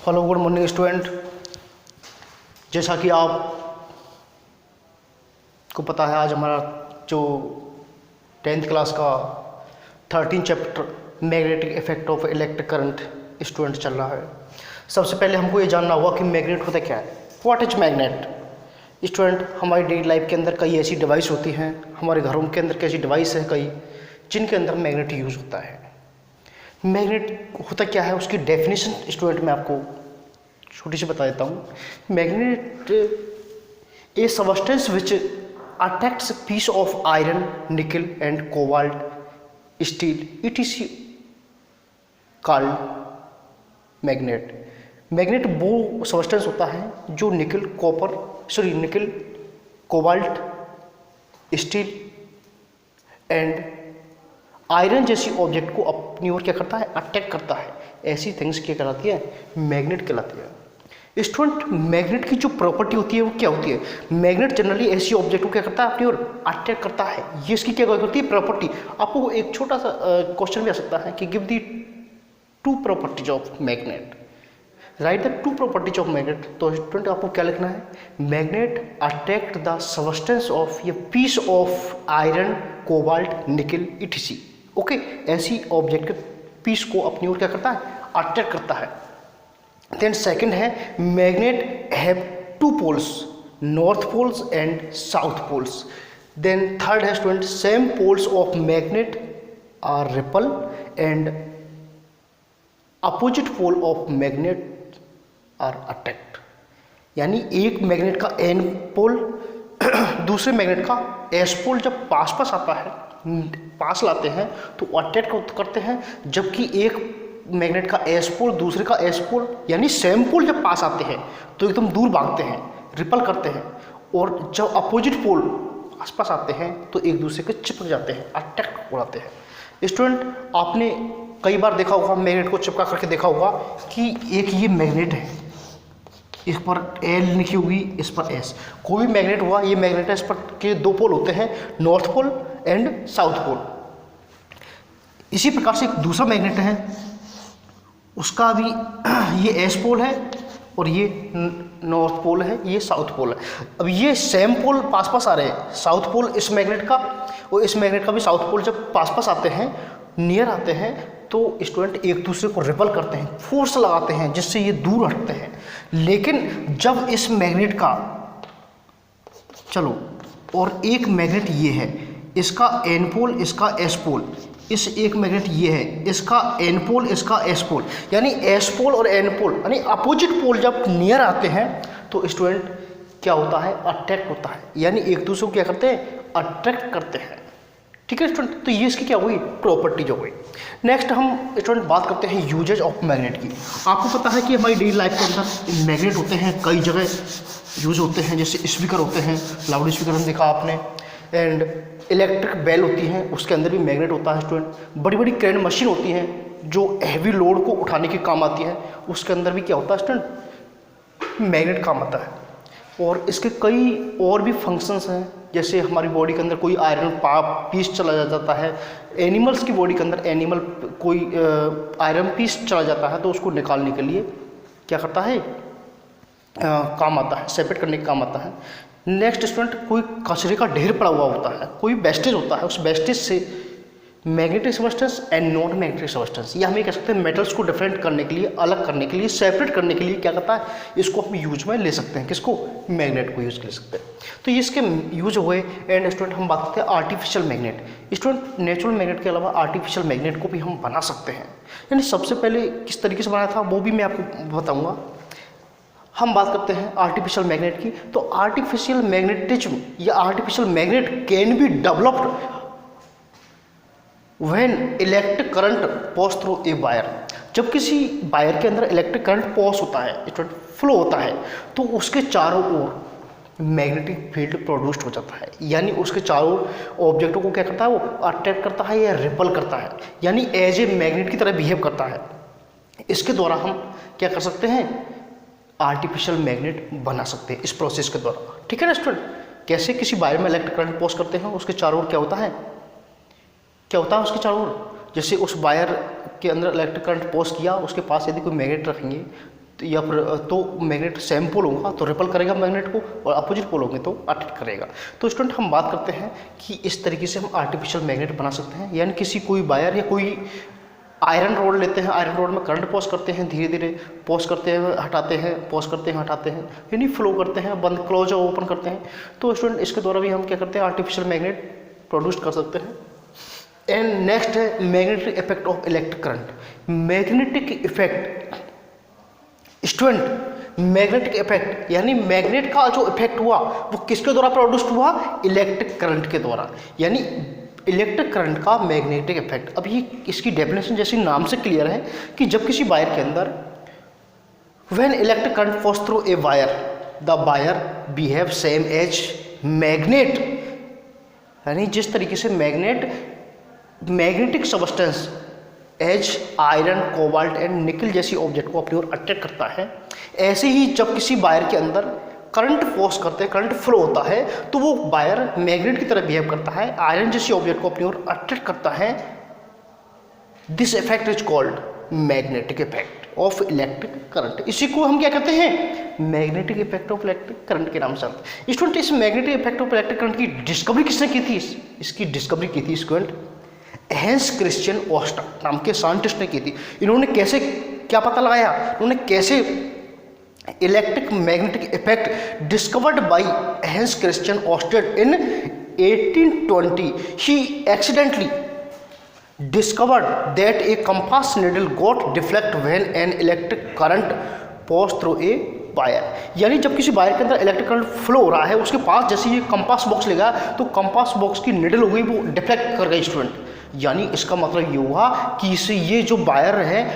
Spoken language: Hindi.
Hello good morning student. जैसा कि आप को पता है, आज हमारा जो 10th क्लास का 13 chapter magnetic effect of electric current student चल रहा है। सबसे पहले हमको ये जानना होगा कि मैग्नेट होता क्या है। What is magnet student? हमारी डेली लाइफ के अंदर कई ऐसी डिवाइस होती हैं, हमारे घरों के अंदर कैसी डिवाइस है कई, जिनके अंदर मैग्नेट यूज़ होता है। मैग्नेट होता क्या है, उसकी डेफिनेशन स्टूडेंट मैं आपको छोटी सी बता देता हूँ। Magnet a substance which attracts piece of iron, nickel and cobalt, steel, it is called magnet. Magnet वो सबस्टेंस होता है जो nickel cobalt, steel and iron जैसी ऑब्जेक्ट को अपनी ओर क्या करता है, अट्रैक्ट करता है। ऐसी थिंग्स क्या कहलाती है, मैग्नेट कहलाती है। स्टूडेंट, मैग्नेट की जो प्रॉपर्टी होती है वो क्या होती है? मैग्नेट जनरली ऐसी ऑब्जेक्ट को क्या करता है, अपनी ओर अट्रैक्ट करता है। ये इसकी क्या होती है, प्रॉपर्टी। आपको एक छोटा सा क्वेश्चन भी आ सकता है कि give the 2 properties of magnet, write the 2 properties of magnet. तो स्टूडेंट आपको क्या लिखना है, magnet attract the substance of ये piece of iron, cobalt, nickel, etc. Okay, ऐसी ऑब्जेक्ट के पीस को अपनी ओर क्या करता है, अट्रैक्ट करता है। देन सेकंड है, magnet have 2 poles, north poles and south poles. Then third है student, same poles of magnet are ripple and opposite pole of magnet are attract. यानी एक मैग्नेट का एन पोल दूसरे मैग्नेट का एस पोल जब पास आता है, पास लाते हैं तो अट्रैक्ट करते हैं, जबकि एक मैग्नेट का एस पोल दूसरे का एस पोल यानी सेम पोल जब पास आते हैं तो एकदम दूर भागते हैं, रिपल करते हैं। और जब अपोजिट पोल आसपास आते हैं तो एक दूसरे के चिपक जाते हैं, अट्रैक्ट हो जाते हैं। स्टूडेंट, आपने कई बार देखा होगा, मैग्नेट को चिपका करके देखा होगा कि एक ये मैग्नेट है, इस पर एल लिखी होगी, इस पर एस। कोई भी मैग्नेट हुआ, ये मैग्नेट है, इस पर के 2 पोल होते हैं, north pole and south pole. इसी प्रकार से एक दूसरा मैग्नेट है, उसका भी ये एस पोल है और ये नॉर्थ पोल है, ये साउथ पोल है। अब ये सेम पोल पास आ रहे हैं, साउथ पोल इस मैग्नेट का और इस मैग्नेट का भी साउथ पोल जब पास आते हैं, नियर आते हैं, तो स्टूडेंट एक दूसरे को रिपल करते हैं, फोर्स लगाते हैं, जिससे ये दूर हटते हैं। लेकिन जब इस मैग्नेट का और एक मैग्नेट ये है, इसका एन पोल, इसका एस पोल, इस एक मैग्नेट ये है, इसका एन पोल, इसका एस पोल, यानी एस पोल और एन पोल यानी अपोजिट पोल जब नियर आते हैं तो स्टूडेंट क्या होता है, अट्रैक्ट होता है। यानी एक दूसरे को क्या करते हैं, अट्रैक्ट करते हैं। ठीक है स्टूडेंट, तो ये इसकी क्या हुई, प्रॉपर्टीज हो गई। नेक्स्ट हम स्टूडेंट बात करते हैं यूजेज ऑफ मैग्नेट की। आपको पता है कि हमारी डेली लाइफ के अंदर मैग्नेट होते हैं, कई जगह यूज होते हैं। जैसे स्पीकर होते हैं, लाउड स्पीकर हम देखा आपने, एंड इलेक्ट्रिक बेल होती हैं, उसके अंदर भी मैग्नेट होता है स्टूडेंट। बड़ी बड़ी क्रेन मशीन होती हैं जो हैवी लोड को उठाने के काम आती है, उसके अंदर भी क्या होता है स्टूडेंट, मैग्नेट काम आता है। और इसके कई और भी फंक्शंस हैं, जैसे हमारी बॉडी के अंदर कोई आयरन पीस चला जाता है, एनिमल्स की बॉडी के अंदर कोई आयरन पीस चला जाता है तो उसको निकालने के लिए क्या करता है, काम आता है, सेपरेट करने का काम आता है। नेक्स्ट स्टूडेंट, कोई कचरे का ढेर पड़ा हुआ होता है, कोई वेस्टेज होता है, उस वेस्टेज से magnetic substance and non magnetic substance, ये हम ये कह सकते हैं मेटल्स को डिफरेंट करने के लिए, अलग करने के लिए, सेपरेट करने के लिए क्या करता है, इसको हम यूज में ले सकते हैं। किसको, मैग्नेट को यूज कर सकते हैं। तो ये इसके यूज हुए। एंड स्टूडेंट हम बात करते हैं artificial magnet. Student, natural magnet के अलावा आर्टिफिशियल मैग्नेट को भी हम बना सकते हैं। यानी सबसे पहले किस तरीके से बनाया था वो भी मैं आपको बताऊँगा। हम बात करते हैं आर्टिफिशियल मैग्नेट की। तो आर्टिफिशियल मैग्नेटिज्म या artificial magnet can be developed when electric current pass through a wire. जब किसी वायर के अंदर इलेक्ट्रिक करंट पास होता है, फ्लो होता है, तो उसके चारों ओर मैग्नेटिक फील्ड प्रोड्यूस्ड हो जाता है। यानी उसके चारों ऑब्जेक्टों को क्या करता है, वो अट्रैक्ट करता है या रिपल करता है, यानी एज ए मैग्नेट की तरह बिहेव करता है। इसके द्वारा हम क्या कर सकते हैं, आर्टिफिशियल मैग्नेट बना सकते हैं इस प्रोसेस के द्वारा। ठीक है ना स्टूडेंट, कैसे किसी वायर में इलेक्ट्रिक करंट पास करते हैं, उसके चारों ओर क्या होता है उसके चारों ओर, जैसे उस वायर के अंदर इलेक्ट्रिक करंट पास किया, उसके पास यदि कोई मैग्नेट रखेंगे या फिर तो मैग्नेट सेम पोल होगा तो रिपल करेगा मैग्नेट को, और अपोजिट पोल होंगे तो अट्रैक्ट करेगा। तो स्टूडेंट हम बात करते हैं कि इस तरीके से हम आर्टिफिशियल मैग्नेट बना सकते हैं, यानी किसी कोई वायर या कोई आयरन रोड लेते हैं, आयरन रोड में करंट पॉज करते हैं, धीरे धीरे पॉज करते हैं हटाते हैं, पॉज करते हैं हटाते हैं, यानी फ्लो करते हैं, बंद क्लोज और ओपन करते हैं। तो स्टूडेंट इसके द्वारा भी हम क्या करते हैं, आर्टिफिशियल मैग्नेट प्रोड्यूस कर सकते हैं। एंड नेक्स्ट है magnetic effect of electric current. Magnetic effect student, magnetic effect यानी मैग्नेट का जो इफेक्ट हुआ वो किसके द्वारा प्रोड्यूस हुआ, इलेक्ट्रिक करंट के द्वारा, यानी इलेक्ट्रिक करंट का मैग्नेटिक इफेक्ट। अब ये इसकी डेफिनेशन जैसे नाम से क्लियर है कि जब किसी वायर के अंदर when electric current pass through a wire the wire behave same as magnet, यानी जिस तरीके से magnetic substance as iron, cobalt and nickel जैसी ऑब्जेक्ट को अपनी ओर अट्रैक्ट करता है, ऐसे ही जब किसी वायर के अंदर करंट फोर्स करते हैं, करंट फ्लो होता है, तो वो वायर मैग्नेट की तरह बिहेव करता है, आयरन जैसी ऑब्जेक्ट को अपनी ओर अट्रैक्ट करता है। This effect is called magnetic effect of electric current. इसी को हम क्या कहते हैं, magnetic effect of electric current के नाम से। स्टूडेंट इस magnetic effect of electric current की डिस्कवरी किसने की थी, इसकी डिस्कवरी की थी स्टूडेंट हैंस क्रिश्चियन ओस्टर नाम के साइंटिस्ट ने की थी। इन्होंने कैसे क्या पता लगाया, इन्होंने कैसे electric magnetic effect discovered by Hans Christian oyster in 1820। He accidentally discovered that a compass needle got deflect when an electric current passed through a wire। यानी जब किसी वायर के अंदर इलेक्ट्रिक करंट फ्लो हो रहा है, उसके पास जैसे ये कंपास बॉक्स लगा तो कंपास बॉक्स की निडल हो गई, वो डिफ्लेक्ट कर गई स्टूडेंट। यानी इसका मतलब ये हुआ कि इससे ये जो वायर है